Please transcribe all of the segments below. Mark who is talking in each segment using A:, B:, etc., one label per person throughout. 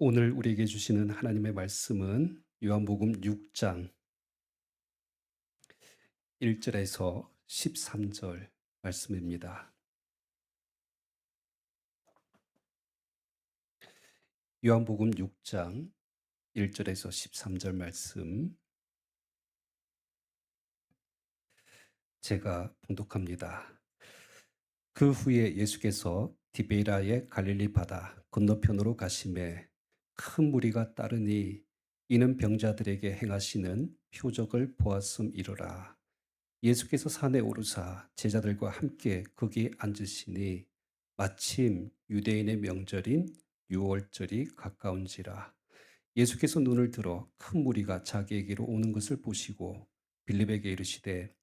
A: 오늘 우리에게 주시는 하나님의 말씀은 요한복음 6장 1절에서 13절 말씀입니다. 요한복음 6장 1절에서 13절 말씀 제가 봉독합니다. 그 후에 예수께서 디베라의 갈릴리 바다 건너편으로 가시매 큰 무리가 따르니 이는 병자들에게 행하시는 표적을 보았음이로라. 예수께서 산에 오르사 제자들과 함께 거기 앉으시니 마침 유대인의 명절인 유월절이 가까운지라. 예수께서 눈을 들어 큰 무리가 자기에게로 오는 것을 보시고 빌립에게 이르시되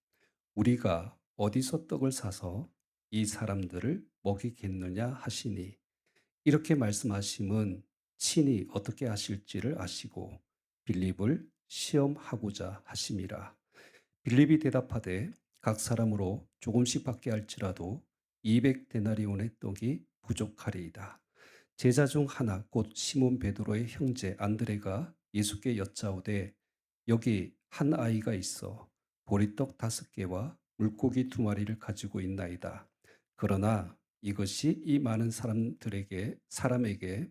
A: 우리가 어디서 떡을 사서 이 사람들을 먹이겠느냐 하시니 이렇게 말씀하심은 친히 어떻게 하실지를 아시고 빌립을 시험하고자 하심이라. 빌립이 대답하되 각 사람으로 조금씩 받게 할지라도 200데나리온의 떡이 부족하리이다. 제자 중 하나 곧 시몬 베드로의 형제 안드레가 예수께 여짜오되 여기 한 아이가 있어 보리떡 5개와 물고기 2마리를 가지고 있나이다. 그러나 이것이 이 많은 사람에게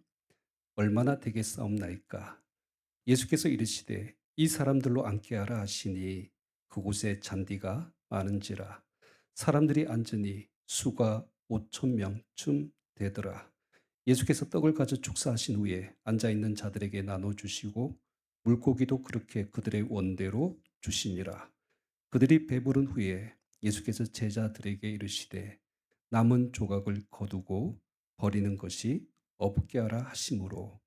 A: 얼마나 되겠사옵나이까. 예수께서 이르시되 이 사람들로 앉게 하라 하시니 그곳에 잔디가 많은지라. 사람들이 앉으니 수가 5,000명쯤 되더라. 예수께서 떡을 가져 축사하신 후에 앉아있는 자들에게 나눠주시고 물고기도 그렇게 그들의 원대로 주시니라. 그들이 배부른 후에 예수께서 제자들에게 이르시되 남은 조각을 거두고 버리는 것이 없게 하라 하심으로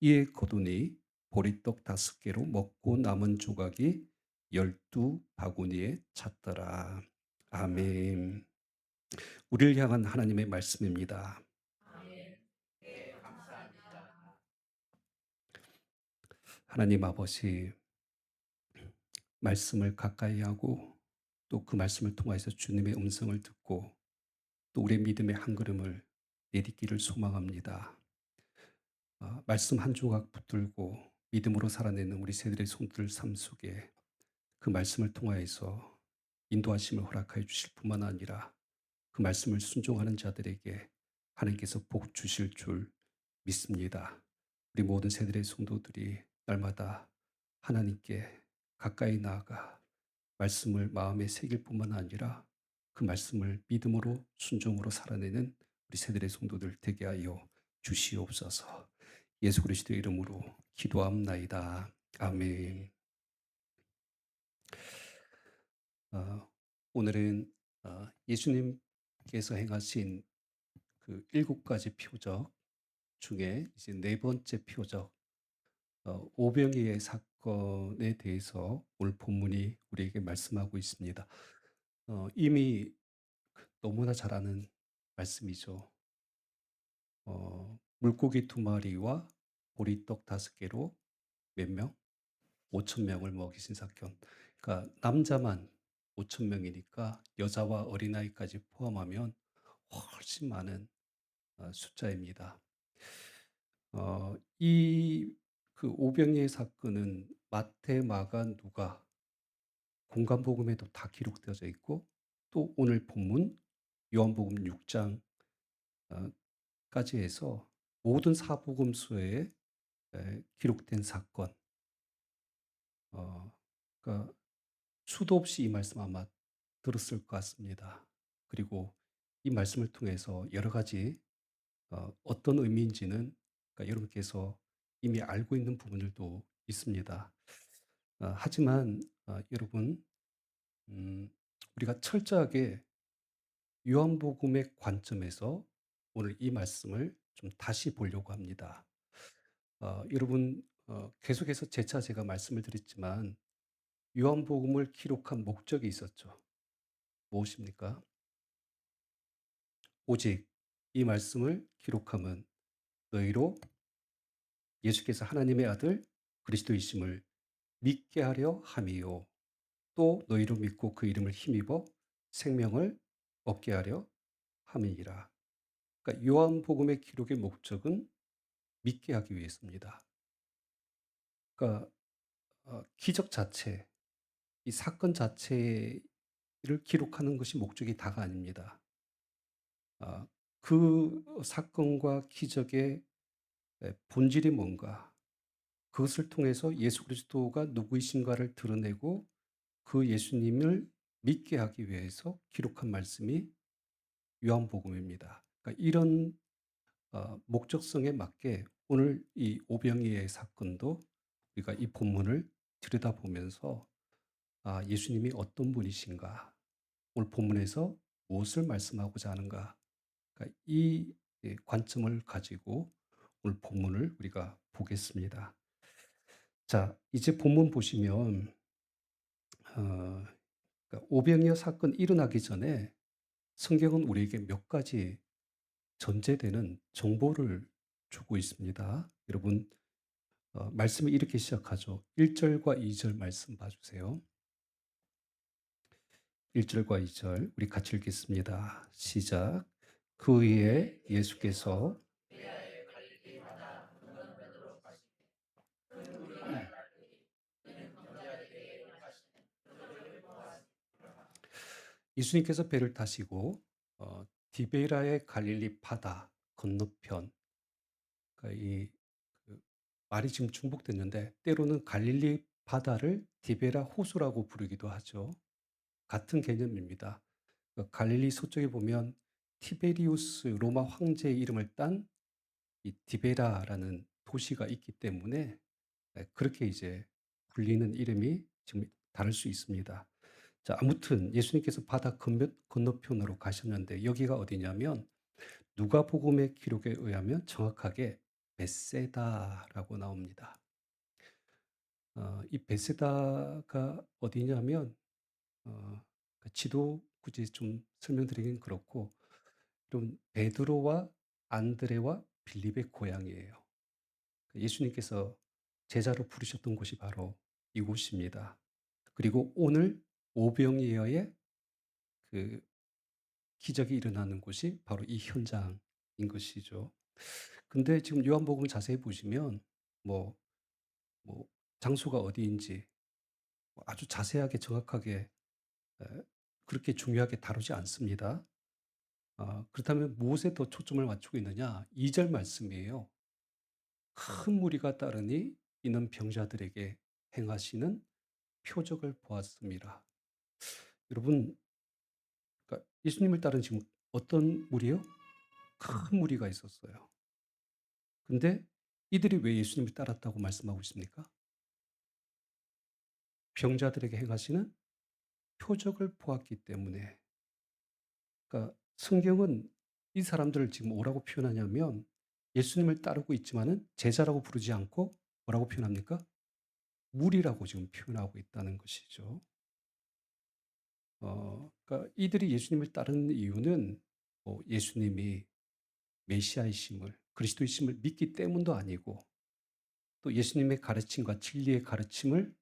A: 이에 거두니 보리떡 5개로 먹고 남은 조각이 12바구니에 찼더라. 아멘. 우리를 향한 하나님의 말씀입니다. 하나님 아버지, 말씀을 가까이 하고 또 그 말씀을 통해서 주님의 음성을 듣고 또 우리의 믿음의 한 걸음을 내딛기를 소망합니다. 말씀 한 조각 붙들고 믿음으로 살아내는 우리 세들의 손들 삶 속에 그 말씀을 통하여서 인도하심을 허락하여 주실 뿐만 아니라 그 말씀을 순종하는 자들에게 하나님께서 복 주실 줄 믿습니다. 우리 모든 세들의 성도들이 날마다 하나님께 가까이 나아가 말씀을 마음에 새길 뿐만 아니라 그 말씀을 믿음으로 순종으로 살아내는 우리 세들의 성도들 되게 하여 주시옵소서. 예수 그리스도의 이름으로 기도합나이다. 아멘. 오늘은 예수님께서 행하신 그 7가지 표적 중에 이제 네 번째 표적, 오병이의 사건에 대해서 오늘 본문이 우리에게 말씀하고 있습니다. 이미 너무나 잘 아는 말씀이죠. 물고기 2마리와 보리떡 5개로 몇 명? 5,000명을 먹이신 사건. 그러니까 남자만 5,000명이니까 여자와 어린아이까지 포함하면 훨씬 많은 숫자입니다. 이 그 오병이의 사건은 마태, 마가, 누가 공간복음에도 다 기록되어져 있고 또 오늘 본문 요한복음 6장 까지 해서 모든 사복음서에 기록된 사건. 어, 그러니까 수도 없이 이 말씀 아마 들었을 것 같습니다. 그리고 이 말씀을 통해서 여러 가지 어떤 의미인지는 그러니까 여러분께서 이미 알고 있는 부분들도 있습니다. 하지만 여러분, 음, 우리가 철저하게 요한복음의 관점에서 오늘 이 말씀을 좀 다시 보려고 합니다. 여러분, 계속해서 재차 제가 말씀을 드렸지만 요한복음을 기록한 목적이 있었죠. 무엇입니까? 오직 이 말씀을 기록함은 너희로 예수께서 하나님의 아들 그리스도이심을 믿게 하려 함이요. 또 너희로 믿고 그 이름을 힘입어 생명을 얻게 하려 함이니라. 그러니까 요한복음의 기록의 목적은 믿게 하기 위해서입니다. 그러니까 기적 자체, 이 사건 자체를 기록하는 것이 목적이 다가 아닙니다. 아 그 사건과 기적의 본질이 뭔가, 그것을 통해서 예수 그리스도가 누구이신가를 드러내고 그 예수님을 믿게 하기 위해서 기록한 말씀이 요한복음입니다. 그러니까 이런 목적성에 맞게 오늘 이 오병이의 사건도 우리가 이 본문을 들여다보면서 예수님이 어떤 분이신가, 오늘 본문에서 무엇을 말씀하고자 하는가, 그러니까 이 관점을 가지고 오늘 본문을 우리가 보겠습니다. 자, 이제 본문 보시면 어, 그러니까 오병이어 사건 일어나기 전에 성경은 우리에게 몇 가지 전제되는 정보를 주고 있습니다. 여러분, 말씀이 이렇게 시작하죠. 1절과 2절 말씀 봐주세요. 1절과 2절 우리 같이 읽겠습니다. 시작. 그 위에 예수께서 예수님께서 배를 타시고 디베라의 갈릴리 바다 건너편, 그러니까 그 말이 지금 중복됐는데 때로는 갈릴리 바다를 디베라 호수라고 부르기도 하죠. 같은 개념입니다. 갈릴리 서쪽에 보면 티베리우스 로마 황제의 이름을 딴 이 디베라라는 도시가 있기 때문에 그렇게 이제 불리는 이름이 지금 다를 수 있습니다. 자, 아무튼 예수님께서 바다 건너편으로 가셨는데 여기가 어디냐면 누가복음의 기록에 의하면 정확하게 벳세다라고 나옵니다. 이 벳세다가 어디냐면 지도 굳이 좀 설명드리긴 그렇고 좀 베드로와 안드레와 빌립의 고향이에요. 예수님께서 제자로 부르셨던 곳이 바로 이곳입니다. 그리고 오늘 오병이어의 그 기적이 일어나는 곳이 바로 이 현장인 것이죠. 근데 지금 요한복음을 자세히 보시면 뭐, 뭐 장소가 어디인지 아주 자세하게 정확하게 에, 그렇게 중요하게 다루지 않습니다. 그렇다면 무엇에 더 초점을 맞추고 있느냐? 2절 말씀이에요. 큰 무리가 따르니 이는 병자들에게 행하시는 표적을 보았습니다. 여러분, 그러니까 예수님을 따른 지금 어떤 무리요? 큰 무리가 있었어요. 근데 이들이 왜 예수님을 따랐다고 말씀하고 있습니까? 병자들에게 행하시는 표적을 보았기 때문에. 그러니까 성경은 이 사람들을 지금 뭐라고 표현하냐면 예수님을 따르고 있지만은 제자라고 부르지 않고 뭐라고 표현합니까? 무리라고 지금 표현하고 있다는 것이죠. 그러니까 이들이 예수님을 따르는 이유는 예수님이 메시아이심을, 그리스도이심을 믿기 때문도 아니고 또 예수님의 가르침과 진리의 가르침을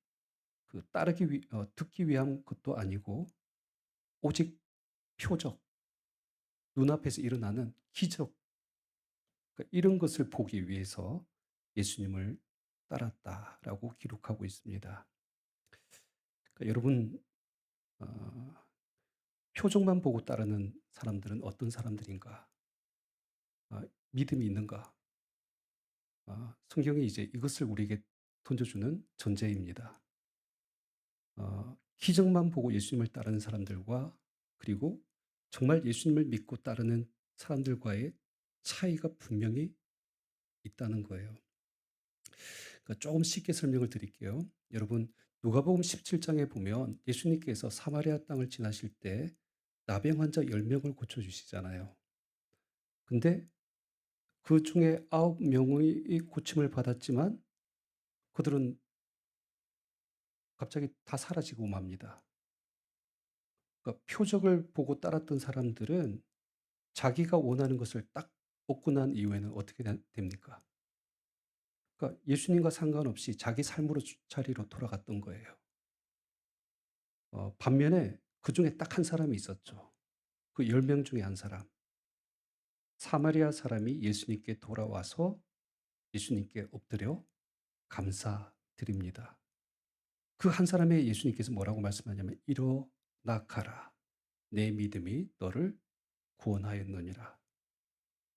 A: 듣기 위한 것도 아니고 오직 표적, 눈앞에서 일어나는 기적, 그러니까 이런 것을 보기 위해서 예수님을 따랐다라고 기록하고 있습니다. 그러니까 여러분, 어, 표적만 보고 따르는 사람들은 어떤 사람들인가? 믿음이 있는가? 성경이 이제 이것을 우리에게 던져주는 전제입니다. 기적만 보고 예수님을 따르는 사람들과 그리고 정말 예수님을 믿고 따르는 사람들과의 차이가 분명히 있다는 거예요. 그러니까 조금 쉽게 설명을 드릴게요. 여러분, 누가복음 17장에 보면 예수님께서 사마리아 땅을 지나실 때 나병 환자 10명을 고쳐주시잖아요. 근데 그 중에 9명의 고침을 받았지만 그들은 갑자기 다 사라지고 맙니다. 그러니까 표적을 보고 따랐던 사람들은 자기가 원하는 것을 딱 얻고 난 이후에는 어떻게 됩니까? 그러니까 예수님과 상관없이 자기 삶으로 자리로 돌아갔던 거예요. 반면에 그 중에 딱 한 사람이 있었죠. 그 10명 중에 한 사람. 사마리아 사람이 예수님께 돌아와서 예수님께 엎드려 감사드립니다. 그 한 사람의 예수님께서 뭐라고 말씀하냐면 일어나 가라. 내 믿음이 너를 구원하였느니라.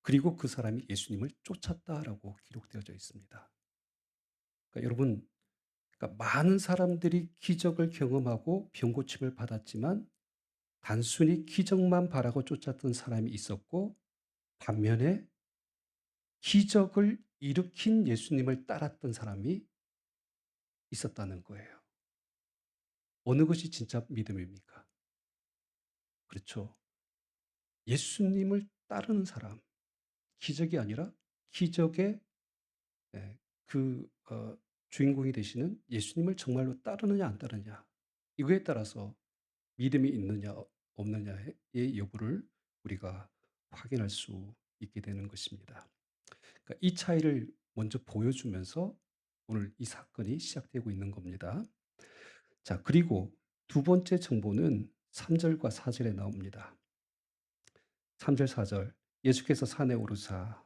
A: 그리고 그 사람이 예수님을 쫓았다라고 기록되어져 있습니다. 그러니까 여러분, 그러니까 많은 사람들이 기적을 경험하고 병 고침을 받았지만 단순히 기적만 바라고 쫓았던 사람이 있었고, 반면에 기적을 일으킨 예수님을 따랐던 사람이 있었다는 거예요. 어느 것이 진짜 믿음입니까? 그렇죠. 예수님을 따르는 사람, 기적이 아니라 기적의 예, 주인공이 되시는 예수님을 정말로 따르느냐 안 따르느냐, 이거에 따라서 믿음이 있느냐 없느냐의 여부를 우리가 확인할 수 있게 되는 것입니다. 그러니까 이 차이를 먼저 보여주면서 오늘 이 사건이 시작되고 있는 겁니다. 자, 그리고 두 번째 정보는 3절과 4절에 나옵니다. 3절, 4절. 예수께서 산에 오르사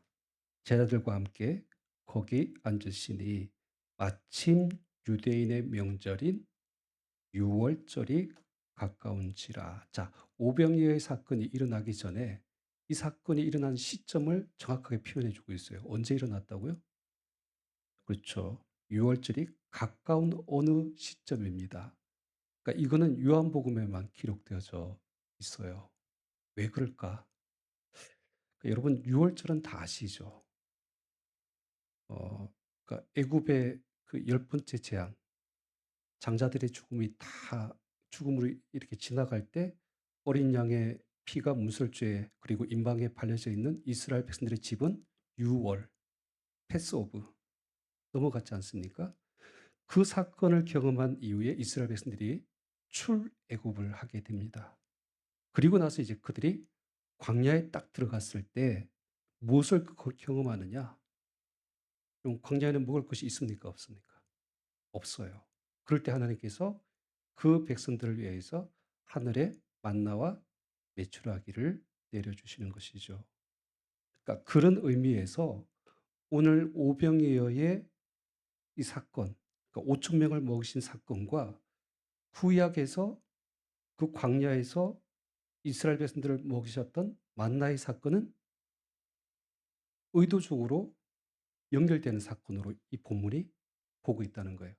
A: 제자들과 함께 거기 앉으시니 마침 유대인의 명절인 유월절이 가까운지라. 자, 오병이어의 사건이 일어나기 전에 이 사건이 일어난 시점을 정확하게 표현해 주고 있어요. 언제 일어났다고요? 그렇죠. 유월절이 가까운 어느 시점입니다. 그러니까 이거는 요한복음에만 기록되어져 있어요. 왜 그럴까? 그러니까 여러분, 유월절은 다 아시죠? 그러니까 애굽의 그 열 번째 재앙, 장자들의 죽음이 다 죽음으로 이렇게 지나갈 때 어린 양의 피가 문설주에 그리고 임방에 발려져 있는 이스라엘 백성들의 집은 유월, 패스오브 넘어갔지 않습니까? 그 사건을 경험한 이후에 이스라엘 백성들이 출애굽을 하게 됩니다. 그리고 나서 이제 그들이 광야에 딱 들어갔을 때 무엇을 경험하느냐? 그럼 광야에는 먹을 것이 있습니까? 없습니까? 없어요. 그럴 때 하나님께서 그 백성들을 위해서 하늘에 만나와 메추라기를 내려주시는 것이죠. 그러니까 그런 의미에서 오늘 오병이어의 이 사건, 그러니까 5천 명을 먹이신 사건과 구약에서 그 광야에서 이스라엘 백성들을 먹이셨던 만나의 사건은 의도적으로 연결되는 사건으로 이 본문이 보고 있다는 거예요.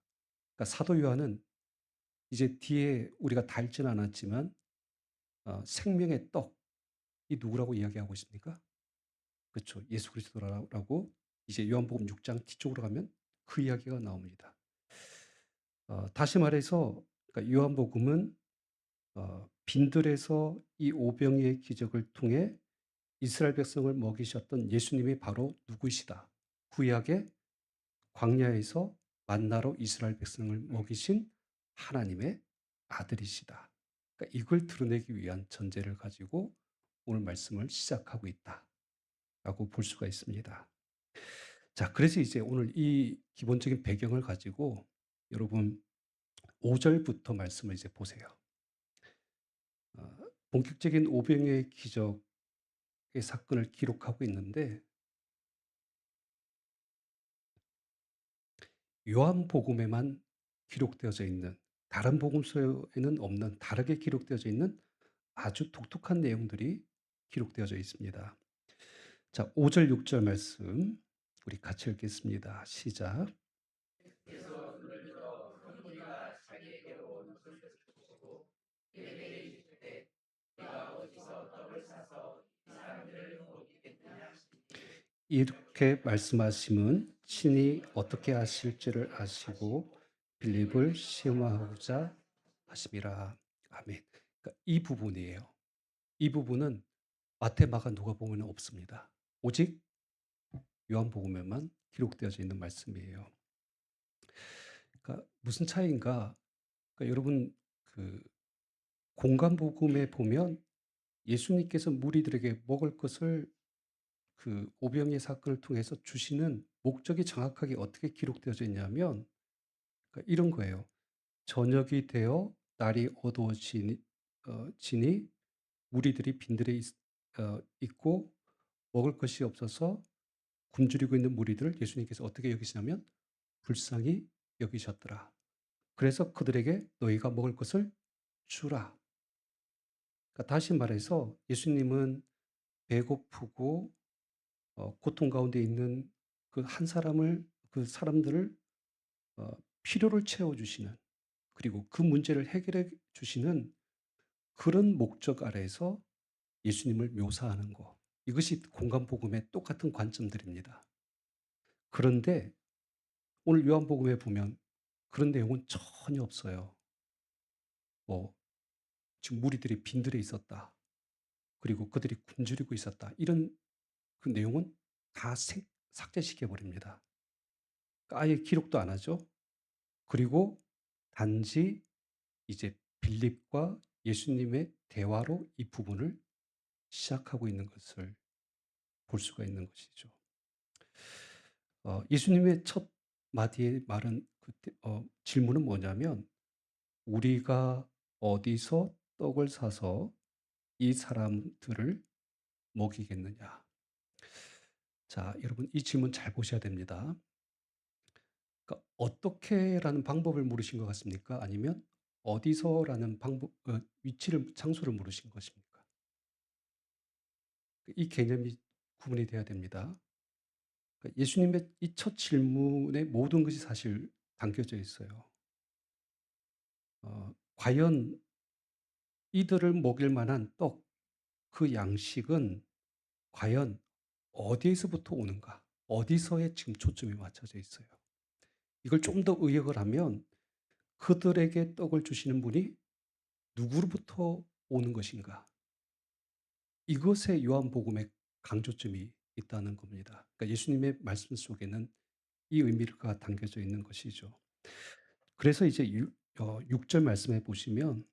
A: 그러니까 사도 요한은 이제 뒤에 우리가 다 읽지는 않았지만 생명의 떡, 이 누구라고 이야기하고 있습니까? 그렇죠. 예수 그리스도라고 이제 요한복음 6장 뒤쪽으로 가면 그 이야기가 나옵니다. 다시 말해서 그러니까 요한복음은 빈들에서 이 오병이의 기적을 통해 이스라엘 백성을 먹이셨던 예수님이 바로 누구시다. 구약의 광야에서 만나로 이스라엘 백성을 먹이신 하나님의 아들이시다. 그러니까 이걸 드러내기 위한 전제를 가지고 오늘 말씀을 시작하고 있다라고 볼 수가 있습니다. 자, 그래서 이제 오늘 이 기본적인 배경을 가지고 여러분 5절부터 말씀을 이제 보세요. 본격적인 오병이어의 기적의 사건을 기록하고 있는데 요한복음에만 기록되어져 있는, 다른 복음서에는 없는, 다르게 기록되어져 있는 아주 독특한 내용들이 기록되어져 있습니다. 자, 5절, 6절 말씀 우리 같이 읽겠습니다. 시작. 이렇게 말씀하심은 친히 어떻게 하실지를 아시고 빌립을 시험하고자 하심이라. 아멘. 그러니까 이 부분이에요. 이 부분은 마태, 마가, 누가복음에는 없습니다. 오직 요한복음에만 기록되어져 있는 말씀이에요. 그러니까 무슨 차이인가? 그러니까 여러분 그 공간복음에 보면 예수님께서 무리들에게 먹을 것을 그 오병이의 사건을 통해서 주시는 목적이 정확하게 어떻게 기록되어져 있냐면 그러니까 이런 거예요. 저녁이 되어 날이 어두워지니 지니 무리들이 빈들에 있고 먹을 것이 없어서 굶주리고 있는 무리들을 예수님께서 어떻게 여기시냐면 불쌍히 여기셨더라. 그래서 그들에게 너희가 먹을 것을 주라. 그러니까 다시 말해서 예수님은 배고프고 고통 가운데 있는 그 한 사람을 그 사람들을 어 필요를 채워 주시는, 그리고 그 문제를 해결해 주시는 그런 목적 아래에서 예수님을 묘사하는 거. 이것이 공간복음의 똑같은 관점들입니다. 그런데 오늘 요한복음에 보면 그런 내용은 전혀 없어요. 뭐 지금 무리들이 빈들에 있었다. 그리고 그들이 굶주리고 있었다. 이런 그 내용은 다 삭제시켜 버립니다. 아예 기록도 안 하죠. 그리고 단지 이제 빌립과 예수님의 대화로 이 부분을 시작하고 있는 것을 볼 수가 있는 것이죠. 예수님의 첫 마디의 말은 질문은 뭐냐면 "우리가 어디서 떡을 사서 이 사람들을 먹이겠느냐." 자, 여러분 이 질문 잘 보셔야 됩니다. 그러니까 "어떻게"라는 방법을 물으신 것 같습니까? 아니면 "어디서"라는 위치를 장소를 물으신 것입니까? 이 개념이 구분이 돼야 됩니다. 그러니까 예수님의 이 첫 질문에 모든 것이 사실 담겨져 있어요. 과연 이들을 먹일 만한 떡, 그 양식은 과연 어디에서부터 오는가? 어디서에 지금 초점이 맞춰져 있어요. 이걸 좀 더 의역을 하면 그들에게 떡을 주시는 분이 누구로부터 오는 것인가? 이것에 요한복음의 강조점이 있다는 겁니다. 그러니까 예수님의 말씀 속에는 이 의미가 담겨져 있는 것이죠. 그래서 이제 6절 말씀해 보시면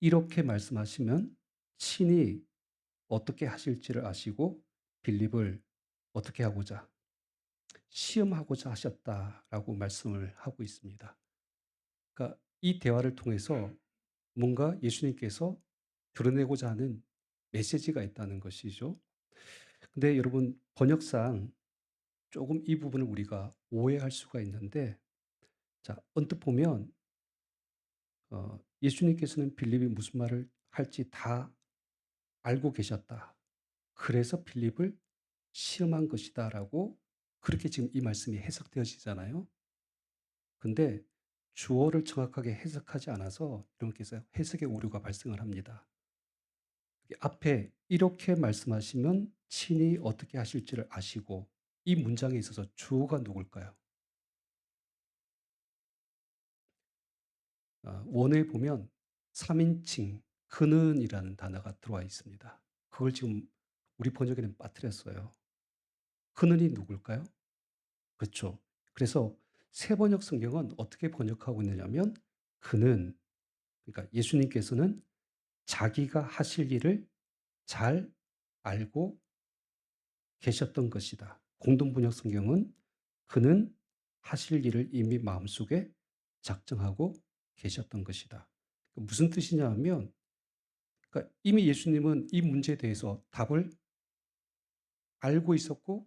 A: 이렇게 말씀하시면 친히 어떻게 하실지를 아시고 빌립을 어떻게 하고자 시험하고자 하셨다라고 말씀을 하고 있습니다. 그러니까 이 대화를 통해서 뭔가 예수님께서 드러내고자 하는 메시지가 있다는 것이죠. 근데 여러분 번역상 조금 이 부분을 우리가 오해할 수가 있는데, 자 언뜻 보면 예수님께서는 빌립이 무슨 말을 할지 다 알고 계셨다. 그래서 빌립을 시험한 것이다라고 그렇게 지금 이 말씀이 해석되어지잖아요. 근데 주어를 정확하게 해석하지 않아서 여러분께서 해석의 오류가 발생을 합니다. 앞에 이렇게 말씀하시면 친히 어떻게 하실지를 아시고, 이 문장에 있어서 주어가 누굴까요? 원어에 보면 3인칭 그는이라는 단어가 들어와 있습니다. 그걸 지금 우리 번역에는 빠뜨렸어요. 그는이 누굴까요? 그렇죠. 그래서 새 번역 성경은 어떻게 번역하고 있느냐면 그는, 그러니까 예수님께서는 자기가 하실 일을 잘 알고 계셨던 것이다. 공동 번역 성경은 그는 하실 일을 이미 마음속에 작정하고 계셨던 것이다. 무슨 뜻이냐 하면, 그러니까 이미 예수님은 이 문제에 대해서 답을 알고 있었고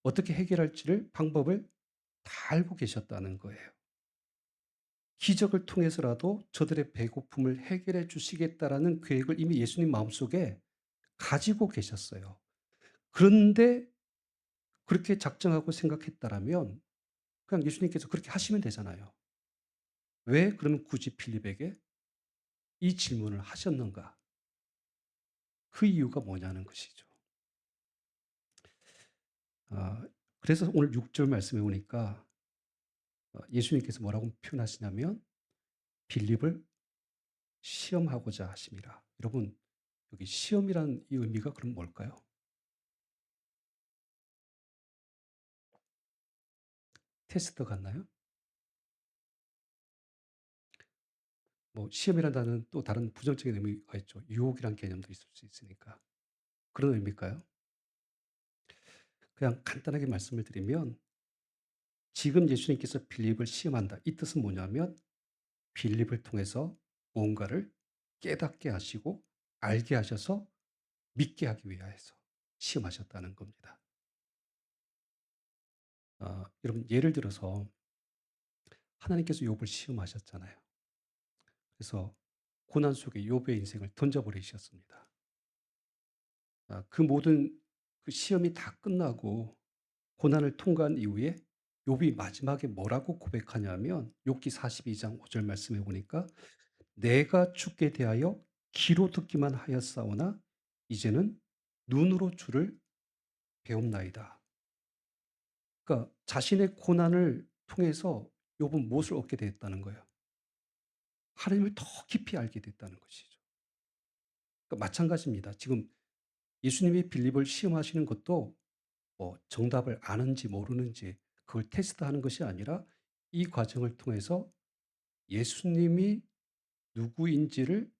A: 어떻게 해결할지를 방법을 다 알고 계셨다는 거예요. 기적을 통해서라도 저들의 배고픔을 해결해 주시겠다라는 계획을 이미 예수님 마음속에 가지고 계셨어요. 그런데 그렇게 작정하고 생각했다라면 그냥 예수님께서 그렇게 하시면 되잖아요. 왜 그러면 굳이 필립에게 이 질문을 하셨는가? 그 이유가 뭐냐는 것이죠. 아, 그래서 오늘 6절 말씀에 오니까 예수님께서 뭐라고 표현하시냐면 빌립을 시험하고자 하심이라. 여러분, 여기 시험이란 이 의미가 그럼 뭘까요? 테스트 같나요? 뭐 시험이라는 단어는 또 다른 부정적인 의미가 있죠. 유혹이란 개념도 있을 수 있으니까. 그런 의미일까요? 그냥 간단하게 말씀을 드리면 지금 예수님께서 빌립을 시험한다. 이 뜻은 뭐냐면 빌립을 통해서 무언가를 깨닫게 하시고 알게 하셔서 믿게 하기 위하여서 시험하셨다는 겁니다. 여러분 예를 들어서 하나님께서 욥을 시험하셨잖아요. 그래서 고난 속에 욥의 인생을 던져 버리셨습니다. 그 모든 그 시험이 다 끝나고 고난을 통과한 이후에 욥이 마지막에 뭐라고 고백하냐면 욥기 42장 5절 말씀해 보니까 "내가 주께 대하여 귀로 듣기만 하였사오나 이제는 눈으로 주를 배웁나이다." 그러니까 자신의 고난을 통해서 욥은 무엇을 얻게 되었다는 거예요? 하나님을 더 깊이 알게 됐다는 것이죠. 그러니까 마찬가지입니다. 지금 예수님이 빌립을 시험하시는 것도 뭐 정답을 아는지 모르는지 그걸 테스트하는 것이 아니라 이 과정을 통해서 예수님이 누구인지를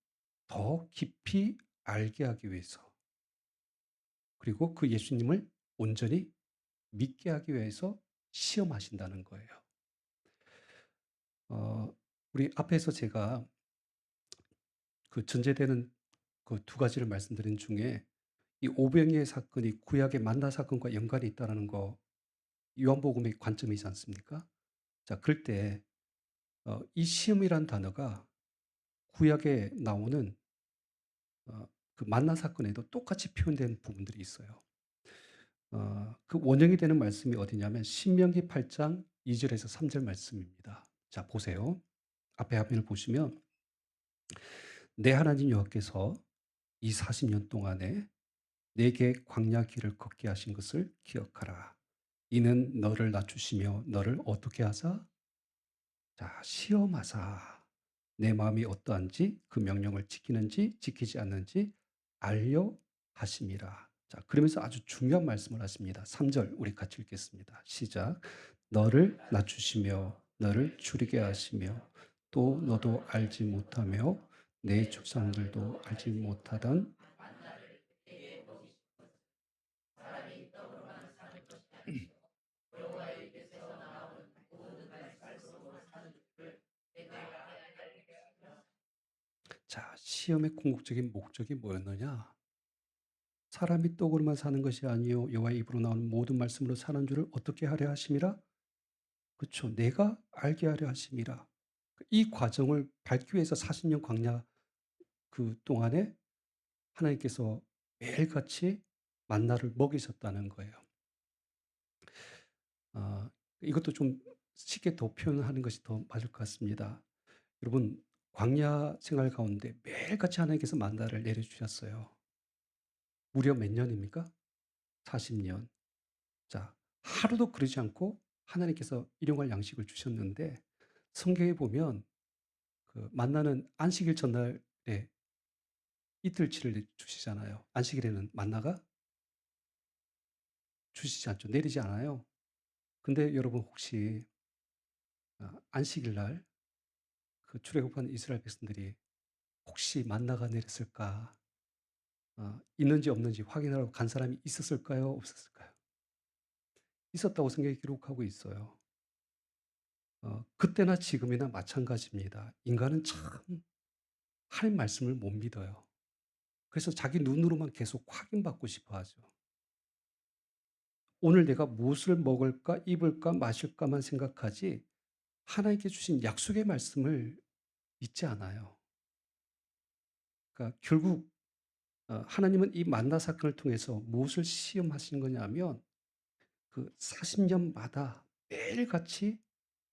A: 더 깊이 알게 하기 위해서, 그리고 그 예수님을 온전히 믿게 하기 위해서 시험하신다는 거예요. 어 우리 앞에서 제가 그 전제되는 그 두 가지를 말씀드린 중에 이 오병이의 사건이 구약의 만나 사건과 연관이 있다라는 거, 요한복음의 관점이지 않습니까? 자, 그럴 때 이 시험이란 단어가 구약에 나오는 그 만나 사건에도 똑같이 표현된 부분들이 있어요. 그 원형이 되는 말씀이 어디냐면 신명기 8장 2 절에서 3절 말씀입니다. 자, 보세요. 앞에 화면을 보시면 "내 하나님 여호와께서 이 40년 동안에 내게 광야 길을 걷게 하신 것을 기억하라. 이는 너를 낮추시며 너를 어떻게 하사?" 자, "시험하사 내 마음이 어떠한지 그 명령을 지키는지 지키지 않는지 알려 하심이라." 자, 그러면서 아주 중요한 말씀을 하십니다. 3절 우리 같이 읽겠습니다. 시작. "너를 낮추시며 너를 줄이게 하시며 또 너도 알지 못하며 내 조상들도 알지 못하던." 자, 시험의 궁극적인 목적이 뭐였느냐? "사람이 떡으로만 사는 것이 아니요 여호와의 입으로 나오는 모든 말씀으로 사는 줄을 어떻게 하려 하심이라?" 그쵸. "내가 알게 하려 하심이라." 이 과정을 밟기 위해서 40년 광야 그 동안에 하나님께서 매일같이 만나를 먹이셨다는 거예요. 아, 이것도 좀 쉽게 더 표현하는 것이 더 맞을 것 같습니다. 여러분, 광야 생활 가운데 매일같이 하나님께서 만나를 내려 주셨어요. 무려 몇 년입니까? 40 년. 자, 하루도 그러지 않고 하나님께서 일용할 양식을 주셨는데 성경에 보면 그 만나는 안식일 전날에 이틀치를 주시잖아요. 안식일에는 만나가 주시지 않죠. 내리지 않아요. 근데 여러분 혹시 안식일 날 그 출애굽한 이스라엘 백성들이 혹시 만나가 내렸을까? 있는지 없는지 확인하러 간 사람이 있었을까요? 없었을까요? 있었다고 성경이 기록하고 있어요. 그때나 지금이나 마찬가지입니다. 인간은 참 하나님 말씀을 못 믿어요. 그래서 자기 눈으로만 계속 확인받고 싶어 하죠. 오늘 내가 무엇을 먹을까, 입을까, 마실까만 생각하지 하나님께 주신 약속의 말씀을 믿지 않아요. 그러니까 결국 하나님은 이 만나 사건을 통해서 무엇을 시험하신 거냐면 그 40 년마다 매일같이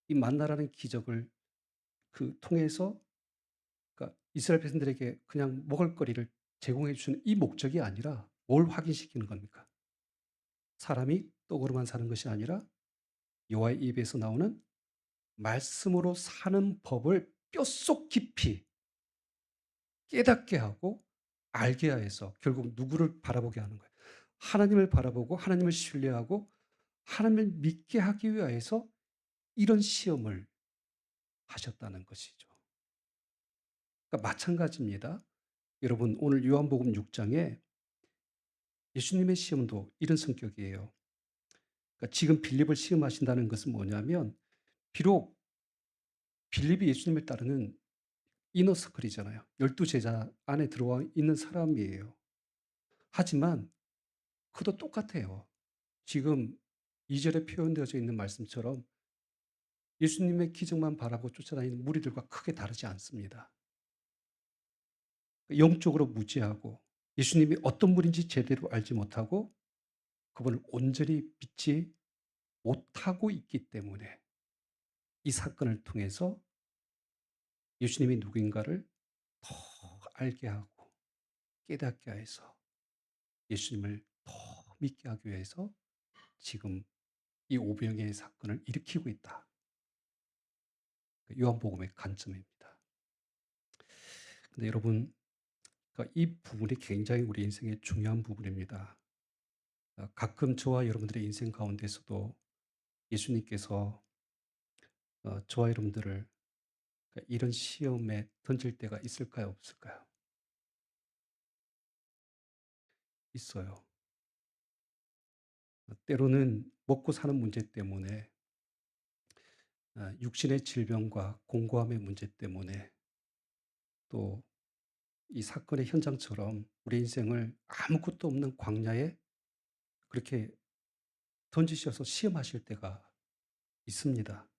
A: 이 만나라는 기적을 그 통해서, 그러니까 이스라엘 백성들에게 그냥 먹을거리를 제공해 주시는 이 목적이 아니라 뭘 확인시키는 겁니까? 사람이 떡으로만 사는 것이 아니라 여호와의 입에서 나오는 말씀으로 사는 법을 뼛속 깊이 깨닫게 하고 알게 하여서 결국 누구를 바라보게 하는 거예요. 하나님을 바라보고 하나님을 신뢰하고 하나님을 믿게 하기 위하여서 이런 시험을 하셨다는 것이죠. 그러니까 마찬가지입니다. 여러분 오늘 요한복음 6 장에 예수님의 시험도 이런 성격이에요. 그러니까 지금 빌립을 시험하신다는 것은 뭐냐면 비록 빌립이 예수님을 따르는 이너서클이잖아요. 12 제자 안에 들어와 있는 사람이에요. 하지만 그도 똑같아요. 지금 2 절에 표현되어져 있는 말씀처럼 예수님의 기적만 바라고 쫓아다니는 무리들과 크게 다르지 않습니다. 영적으로 무지하고 예수님이 어떤 분인지 제대로 알지 못하고 그분을 온전히 믿지 못하고 있기 때문에 이 사건을 통해서 예수님이 누구인가를 더 알게 하고 깨닫게 해서 예수님을 더 믿게 하기 위해서 지금 이 오병이의 사건을 일으키고 있다. 요한복음의 관점입니다. 근데 여러분, 그러니까 이 부분이 굉장히 우리 인생의 중요한 부분입니다. 가끔 저와 여러분들의 인생 가운데서도 예수님께서 저와 여러분들을 이런 시험에 던질 때가 있을까요? 없을까요? 있어요. 때로는 먹고 사는 문제 때문에 육신의 질병과 공고함의 문제 때문에 또 이 사건의 현장처럼 우리 인생을 아무것도 없는 광야에 그렇게 던지셔서 시험하실 때가 있습니다.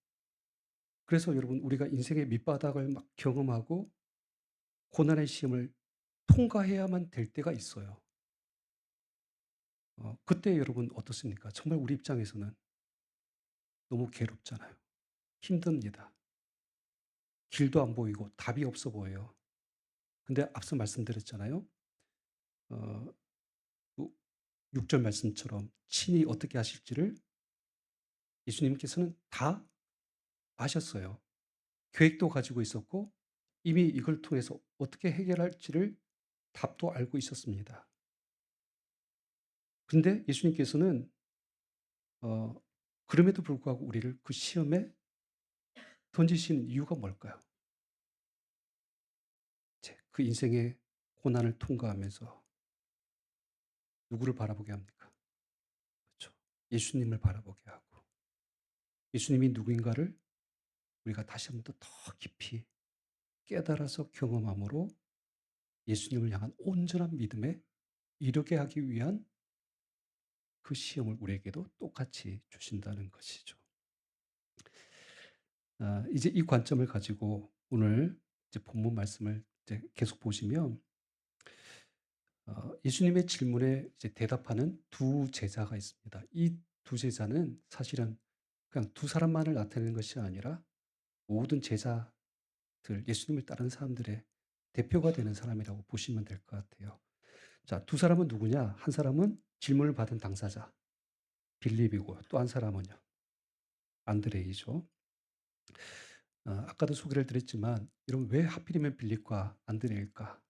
A: 그래서 여러분 우리가 인생의 밑바닥을 막 경험하고 고난의 시험을 통과해야만 될 때가 있어요. 그때 여러분 어떻습니까? 정말 우리 입장에서는 너무 괴롭잖아요. 힘듭니다. 길도 안 보이고 답이 없어 보여요. 근데 앞서 말씀드렸잖아요. 어 6절 말씀처럼 친히 어떻게 하실지를 예수님께서는 다 아셨어요. 계획도 가지고 있었고 이미 이걸 통해서 어떻게 해결할지를 답도 알고 있었습니다. 근데 예수님께서는 어 그럼에도 불구하고 우리를 그 시험에 던지시는 이유가 뭘까요? 이제 그 인생의 고난을 통과하면서 누구를 바라보게 합니까? 그렇죠. 예수님을 바라보게 하고 예수님이 누구인가를 우리가 다시 한번 더 깊이 깨달아서 경험함으로 예수님을 향한 온전한 믿음에 이르게 하기 위한 그 시험을 우리에게도 똑같이 주신다는 것이죠. 이제 이 관점을 가지고 오늘 이제 본문 말씀을 이제 계속 보시면 예수님의 질문에 이제 대답하는 두 제자가 있습니다. 이 두 제자는 사실은 그냥 두 사람만을 나타내는 것이 아니라 모든 제자들, 예수님을 따르는 사람들의 대표가 되는 사람이라고 보시면 될 것 같아요. 자, 두 사람은 누구냐? 한 사람은 질문을 받은 당사자, 빌립이고 또 한 사람은요, 안드레이죠. 아까도 소개를 드렸지만 여러분 왜 하필이면 빌립과 안드레일까?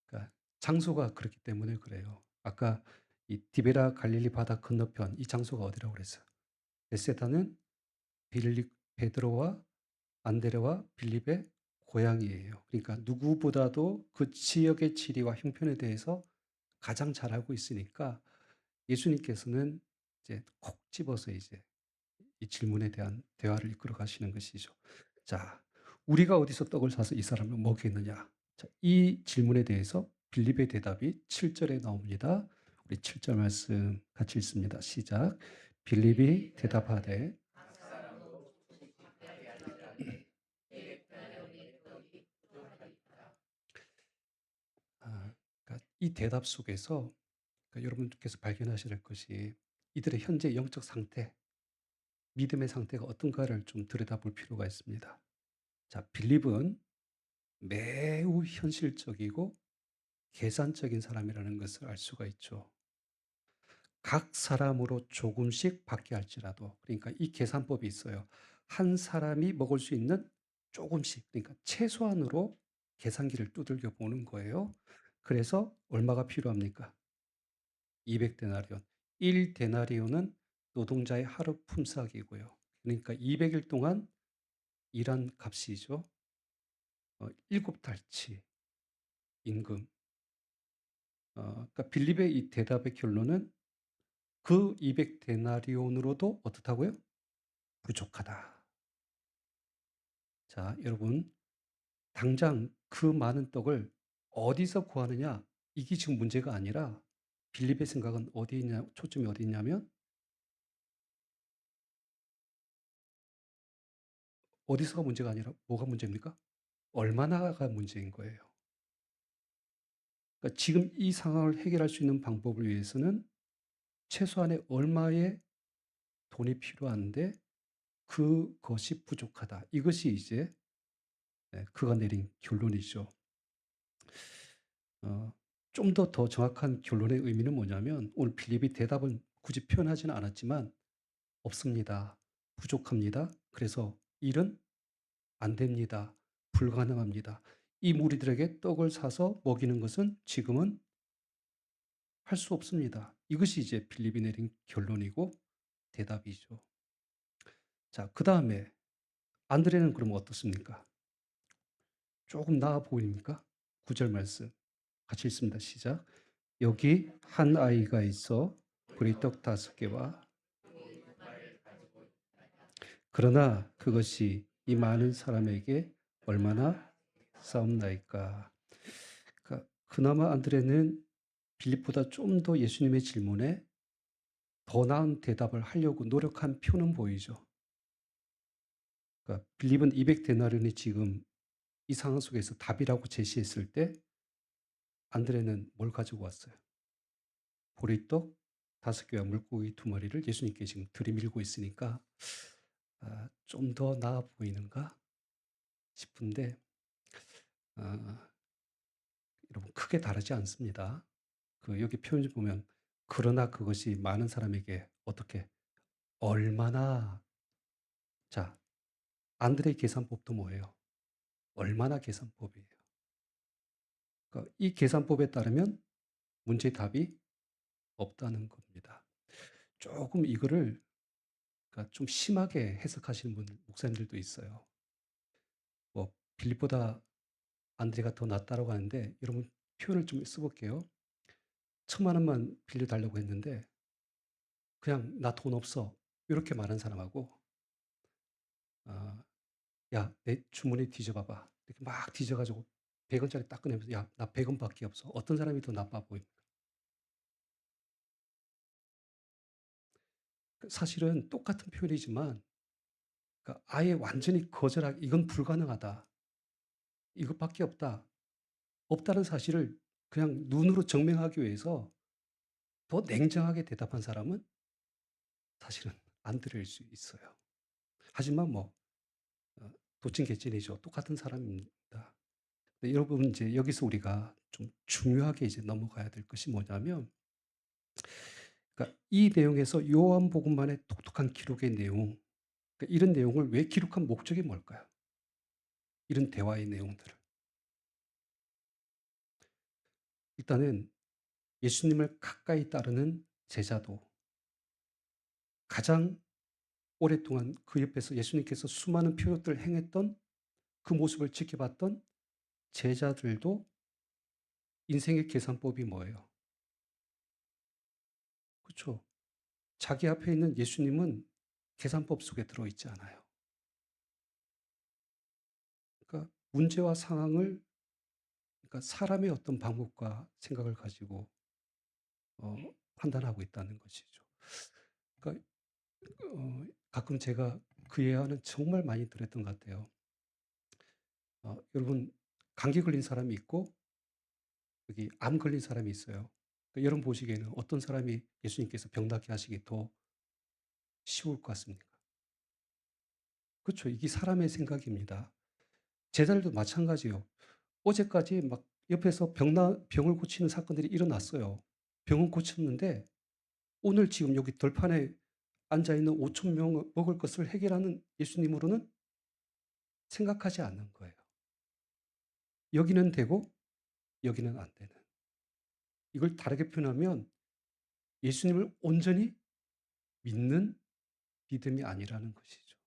A: 그러니까 장소가 그렇기 때문에 그래요. 아까 이 디베라 갈릴리 바다 건너편 이 장소가 어디라고 그랬어요? 베세다는 빌립 베드로와 안드레와 빌립의 고향이에요. 그러니까 누구보다도 그 지역의 지리와 형편에 대해서 가장 잘 알고 있으니까 예수님께서는 이제 콕 집어서 이제 이 질문에 대한 대화를 이끌어 가시는 것이죠. 자, 우리가 어디서 떡을 사서 이 사람을 먹이느냐? 자, 이 질문에 대해서 빌립의 대답이 7 절에 나옵니다. 우리 7절 말씀 같이 읽습니다. 시작. 빌립이 대답하되 그러니까 이 대답 속에서 그러니까 여러분께서 발견하셔야 될 것이 이들의 현재 영적 상태, 믿음의 상태가 어떤가를 좀 들여다볼 필요가 있습니다. 자, 빌립은 매우 현실적이고 계산적인 사람이라는 것을 알 수가 있죠. 각 사람으로 조금씩 받게 할지라도 그러니까 이 계산법이 있어요. 한 사람이 먹을 수 있는 조금씩 그러니까 최소한으로 계산기를 두들겨 보는 거예요. 그래서 얼마가 필요합니까? 200 데나리온. 1 데나리온은 노동자의 하루 품삯이고요. 그러니까 200일 동안 일한 값이죠. 7 달치 임금. 그러니까 빌립의 이 대답의 결론은 그 200 데나리온으로도 어떻다고요? 부족하다. 자, 여러분 당장 그 많은 떡을 어디서 구하느냐 이게 지금 문제가 아니라 빌립의 생각은 어디에 있냐, 초점이 어디 있냐면 어디서가 문제가 아니라 뭐가 문제입니까? 얼마나가 문제인 거예요. 그러니까 지금 이 상황을 해결할 수 있는 방법을 위해서는 최소한의 얼마의 돈이 필요한데 그것이 부족하다. 이것이 이제 그가 내린 결론이죠. 좀 더 정확한 결론의 의미는 뭐냐면 오늘 빌립이 대답은 굳이 표현하지는 않았지만 없습니다. 부족합니다. 그래서 일은 안 됩니다. 불가능합니다. 이 무리들에게 떡을 사서 먹이는 것은 지금은 할 수 없습니다. 이것이 이제 빌립이 내린 결론이고 대답이죠. 자, 그다음에 안드레는 그럼 어떻습니까? 조금 나아 보입니까? 9절 말씀 같이 읽습니다. 시작. 여기 한 아이가 있어 보리떡 5개와 그러나 그것이 이 많은 사람에게 얼마나 싸움나이까. 그러니까 그나마 안드레는 빌립보다 좀 더 예수님의 질문에 더 나은 대답을 하려고 노력한 표는 보이죠. 그러니까 빌립은 200데나리온이 지금 이 상황 속에서 답이라고 제시했을 때 안드레는 뭘 가지고 왔어요? 보리떡 5개와 물고기 2마리를 예수님께 지금 들이밀고 있으니까 좀 더 나아 보이는가 싶은데 여러분 크게 다르지 않습니다. 여기 표현 보면 그러나 그것이 많은 사람에게 어떻게 얼마나 자 안드레의 계산법도 뭐예요? 얼마나 계산법이에요. 그러니까 이 계산법에 따르면 문제의 답이 없다는 겁니다. 조금 이거를 그러니까 좀 심하게 해석하시는 목사님들도 있어요. 뭐 빌립보다 안드레가 더 낫다라고 하는데 여러분 표현을 좀 써볼게요. 1,000,000원만 빌려달라고 했는데 그냥 "나 돈 없어." 이렇게 말한 사람하고 아 "야 내 주머니 뒤져 봐봐." 이렇게 막 뒤져 가지고 100 원짜리 딱 꺼내면서 "야 나 100 원밖에 없어." 어떤 사람이 더 나빠 보입니까? 사실은 똑같은 표현이지만 그러니까 아예 완전히 거절하기 "이건 불가능하다. 이것밖에 없다." 없다는 사실을 그냥 눈으로 증명하기 위해서 더 냉정하게 대답한 사람은 사실은 안드레일 수 있어요. 하지만 뭐 어 도찐개찐이죠. 똑같은 사람입니다. 근데 여러분 이제 여기서 우리가 좀 중요하게 이제 넘어가야 될 것이 뭐냐면 그러니까 이 내용에서 요한복음만의 독특한 기록의 내용 그러니까 이런 내용을 왜 기록한 목적이 뭘까요? 이런 대화의 내용들을. 일단은 예수님을 가까이 따르는 제자도 가장 오랫동안 그 옆에서 예수님께서 수많은 표적들을 행했던 그 모습을 지켜봤던 제자들도 인생의 계산법이 뭐예요? 그쵸. 자기 앞에 있는 예수님은 계산법 속에 들어있지 않아요. 그러니까 문제와 상황을 그러니까 사람의 어떤 방법과 생각을 가지고 어 판단하고 있다는 것이죠. 그러니까 가끔 제가 그 예화는 정말 많이 들었던 것 같아요. 여러분 감기 걸린 사람이 있고 여기 암 걸린 사람이 있어요. 그러니까 여러분 보시기에는 어떤 사람이 예수님께서 병 낫게 하시기 더 쉬울 것 같습니까? 그렇죠. 이게 사람의 생각입니다. 제자들도 마찬가지예요. 어제까지 막 옆에서 병을 고치는 사건들이 일어났어요. 병은 고쳤는데 오늘 지금 여기 들판에 앉아 있는 5천 명 먹을 것을 해결하는 예수님으로는 생각하지 않는 거예요. 여기는 되고 여기는 안 되는. 이걸 다르게 표현하면 예수님을 온전히 믿는 믿음이 아니라는 것이죠.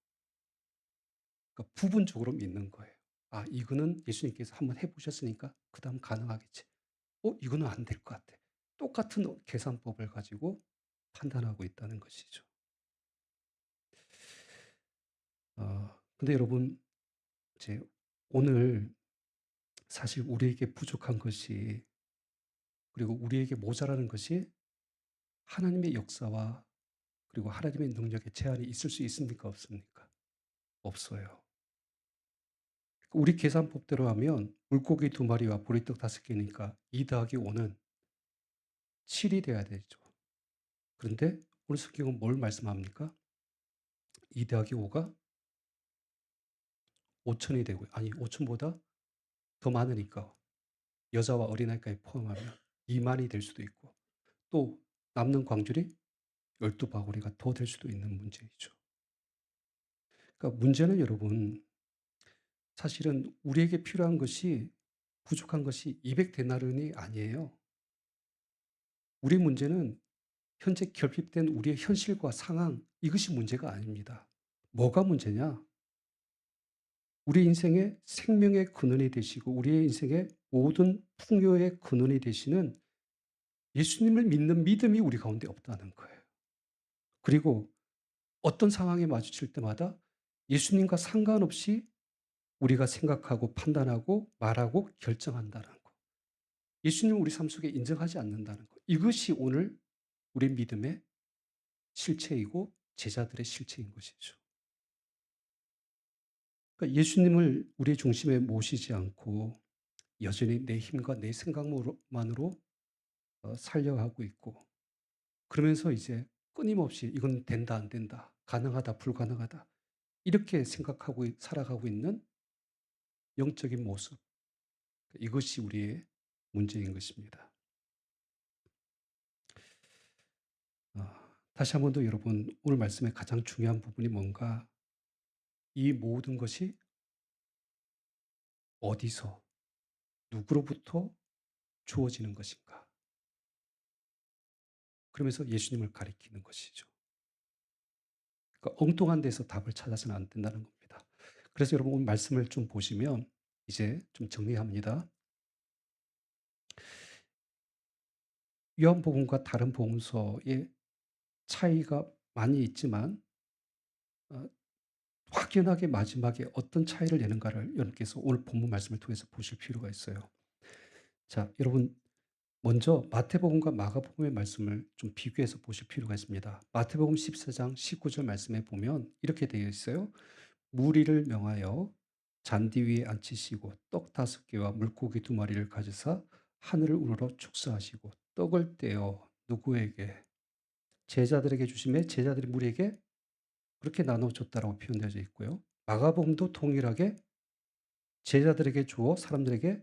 A: 그러니까 부분적으로 믿는 거예요. 아, 이거는 예수님께서 한번 해 보셨으니까 그다음 가능하겠지. 이거는 안 될 것 같아. 똑같은 계산법을 가지고 판단하고 있다는 것이죠. 근데 여러분 이제 오늘 사실 우리에게 부족한 것이 그리고 우리에게 모자라는 것이 하나님의 역사와 그리고 하나님의 능력에 제한이 있을 수 있습니까? 없습니까? 없어요. 우리 계산법대로 하면 물고기 2마리와 보리떡 5개니까 2 더하기 5는 7이 돼야 되죠. 그런데 오늘 성경은 뭘 말씀합니까? 2 더하기 5가 5천이 되고요. 아니 5천보다 더 많으니까 여자와 어린아이까지 포함하면 2만이 될 수도 있고 또 남는 광줄이 12바구니가 더 될 수도 있는 문제이죠. 그러니까 문제는 여러분 사실은 우리에게 필요한 것이 부족한 것이 200데나리온이 아니에요. 우리 문제는 현재 결핍된 우리의 현실과 상황 이것이 문제가 아닙니다. 뭐가 문제냐? 우리 인생의 생명의 근원이 되시고 우리의 인생의 모든 풍요의 근원이 되시는 예수님을 믿는 믿음이 우리 가운데 없다는 거예요. 그리고 어떤 상황에 마주칠 때마다 예수님과 상관없이 우리가 생각하고 판단하고 말하고 결정한다는 거. 예수님을 우리 삶 속에 인정하지 않는다는 거. 이것이 오늘 우리 믿음의 실체이고 제자들의 실체인 것이죠. 그러니까 예수님을 우리의 중심에 모시지 않고 여전히 내 힘과 내 생각만으로 살려가고 있고 그러면서 이제 끊임없이 이건 된다 안 된다 가능하다 불가능하다 이렇게 생각하고 살아가고 있는 영적인 모습 이것이 우리의 문제인 것입니다. 다시 한 번 더 여러분 오늘 말씀의 가장 중요한 부분이 뭔가 이 모든 것이 어디서 누구로부터 주어지는 것인가 그러면서 예수님을 가리키는 것이죠. 그러니까 엉뚱한 데서 답을 찾아서는 안 된다는 겁니다. 그래서 여러분 오늘 말씀을 좀 보시면 이제 좀 정리합니다. 요한복음과 다른 복음서의 차이가 많이 있지만 어 확연하게 마지막에 어떤 차이를 내는가를 여러분께서 오늘 본문 말씀을 통해서 보실 필요가 있어요. 자, 여러분 먼저 마태복음과 마가복음의 말씀을 좀 비교해서 보실 필요가 있습니다. 마태복음 14장 19절 말씀에 보면 이렇게 되어 있어요. 무리를 명하여 잔디 위에 앉히시고 떡 5개와 물고기 2마리를 가지사 하늘을 우러러 축사하시고 떡을 떼어 누구에게 제자들에게 주심에 제자들이 무리에게 그렇게 나눠 줬다라고 표현되어져 있고요. 마가복음도 동일하게 제자들에게 주어 사람들에게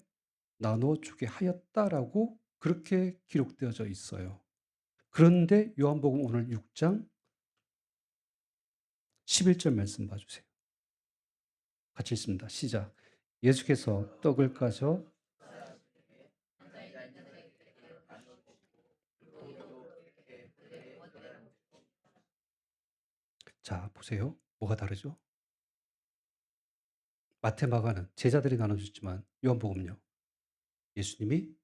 A: 나눠 주게 하였다라고 그렇게 기록되어져 있어요. 그런데 요한복음 오늘 6장 11절 말씀 봐 주세요. 같이 읽습니다. 시작. 예수께서 떡을 까져 자, 보세요. 뭐가 다르죠? 마태 마가는 제자들이 나눠 줬지만 요한복음은요. 예수님이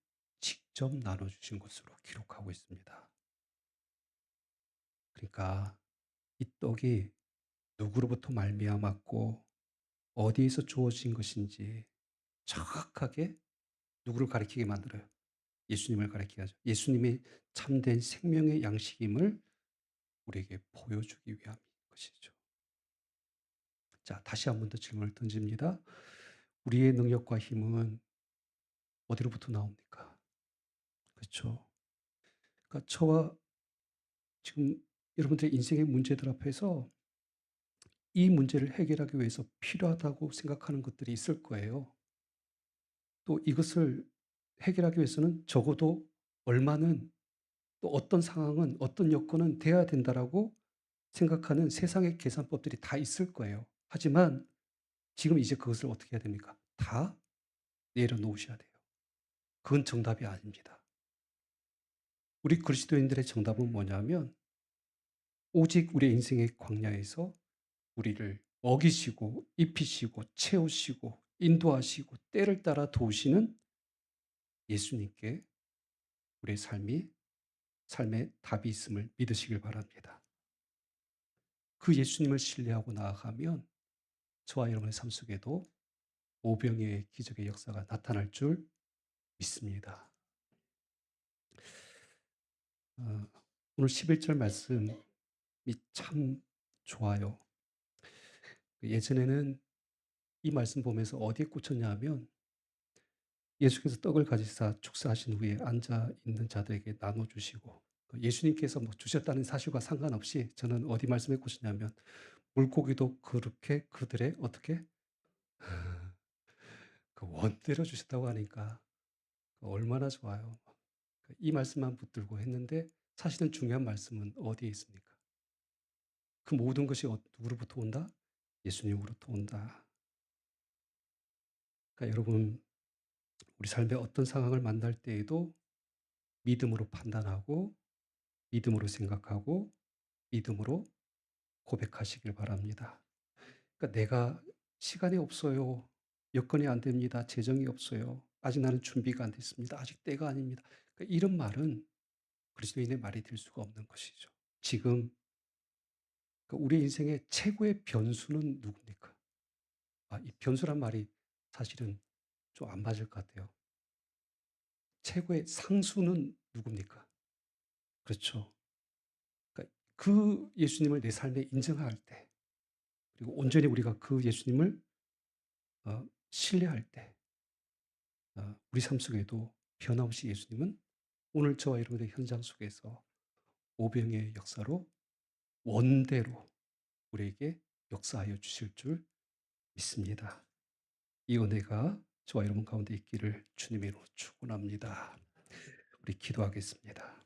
A: 직접 나눠 주신 것으로 기록하고 있습니다. 그러니까 이 떡이 누구로부터 말미암았고 어디에서 주어진 것인지 정확하게 누구를 가리키게 만들어요? 예수님을 가리키게 하죠. 예수님이 참된 생명의 양식임을 우리에게 보여주기 위함인 것이죠. 자, 다시 한 번 더 질문을 던집니다. 우리의 능력과 힘은 어디로부터 나옵니까? 그렇죠. 그러니까 저와 지금 여러분들의 인생의 문제들 앞에서 이 문제를 해결하기 위해서 필요하다고 생각하는 것들이 있을 거예요. 또 이것을 해결하기 위해서는 적어도 얼마는 또 어떤 상황은 어떤 여건은 돼야 된다라고 생각하는 세상의 계산법들이 다 있을 거예요. 하지만 지금 이제 그것을 어떻게 해야 됩니까? 다 내려놓으셔야 돼요. 그건 정답이 아닙니다. 우리 그리스도인들의 정답은 뭐냐면 오직 우리 인생의 광야에서 우리를 먹이시고 입히시고 채우시고 인도하시고 때를 따라 도우시는 예수님께 우리의 삶의 답이 있음을 믿으시길 바랍니다. 그 예수님을 신뢰하고 나아가면 저와 여러분의 삶 속에도 오병이의 기적의 역사가 나타날 줄 믿습니다. 어, 오늘 11절 말씀이 참 좋아요. 예전에는 이 말씀 보면서 어디에 꽂혔냐 하면 예수께서 떡을 가지사 축사하신 후에 앉아 있는 자들에게 나눠 주시고 예수님께서 뭐 주셨다는 사실과 상관없이 저는 어디 말씀에 꽂혔냐면 물고기도 그렇게 그들의 어떻게 그 원대로 주셨다고 하니까 얼마나 좋아요. 이 말씀만 붙들고 했는데 사실은 중요한 말씀은 어디에 있습니까? 그 모든 것이 누구로부터 온다? 예수님으로부터 온다. 그러니까 여러분 우리 삶의 어떤 상황을 만날 때에도 믿음으로 판단하고 믿음으로 생각하고 믿음으로 고백하시길 바랍니다. 그러니까 내가 시간이 없어요. 여건이 안 됩니다. 재정이 없어요. 아직 나는 준비가 안 됐습니다. 아직 때가 아닙니다. 그러니까 이런 말은 그리스도인의 말이 될 수가 없는 것이죠. 지금 우리 인생의 최고의 변수는 누굽니까? 이 변수란 말이 사실은 좀 안 맞을 것 같아요. 최고의 상수는 누굽니까? 그렇죠. 그러니까 그 예수님을 내 삶에 인정할 때, 그리고 온전히 우리가 그 예수님을 신뢰할 때, 우리 삶 속에도 변함없이 예수님은 오늘 저와 여러분의 현장 속에서 오병의 역사로 원대로 우리에게 역사하여 주실 줄 믿습니다. 이 은혜가 저와 여러분 가운데 있기를 주님의 이름으로 축원합니다. 우리 기도하겠습니다.